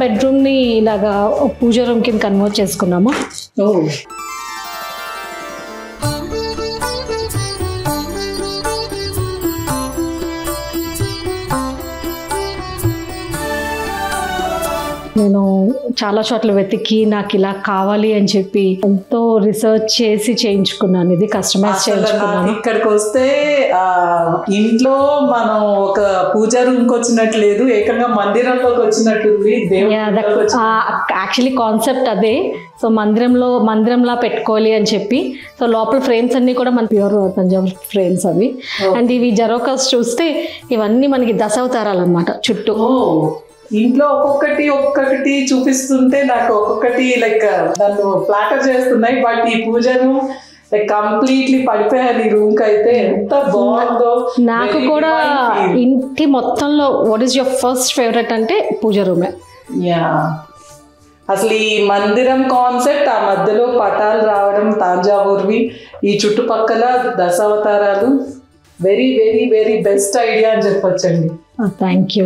Bedroom ని ఇలాగా పూజ room కింద కన్వర్ట్ చేసుకున్నాము. నేను చాలా చోట్ల వెతికి నాకు ఇలా కావాలి అని చెప్పి ఎంతో రీసెర్చ్ చేసి చేయించుకున్నాను. ఇది కస్టమైజ్ చేయించుకున్నాను. ఇక్కడికి వస్తే ఇంట్లో మనం ఒక పూజా రూమ్ కి వచ్చినట్టు లేదు, ఏకంగా మందిరంలోకి వచ్చినట్టు. యాక్చువల్లీ కాన్సెప్ట్ అదే. సో మందిరంలా పెట్టుకోవాలి అని చెప్పి. సో లోపల ఫ్రేమ్స్ అన్ని కూడా మన ప్యూర్ తంజావూర్ ఫ్రేమ్స్ అవి. అండ్ ఇవి జరోకాస్ చూస్తే ఇవన్నీ మనకి దశావతారాలు అన్నమాట. చుట్టూ ఇంట్లో ఒక్కొక్కటి చూపిస్తుంటే నాకు ఒక్కొక్కటి లైక్ నన్ను ఫ్లాటర్ చేస్తున్నాయి. బట్ ఈ పూజను లైక్ కంప్లీట్లీ పడిపోయాను ఈ రూమ్ కి. అయితే ఎంత బాగుందో. నాకు కూడా ఇంటి మొత్తంలో what is your first favourite అంటే పూజ రూమే. యా, అసలు ఈ మందిరం కాన్సెప్ట్, ఆ మధ్యలో పటాలు రావడం తాంజావూర్వి, ఈ చుట్టుపక్కల దశావతారాలు, very very very best idea అని చెప్పొచ్చండి. Thank you.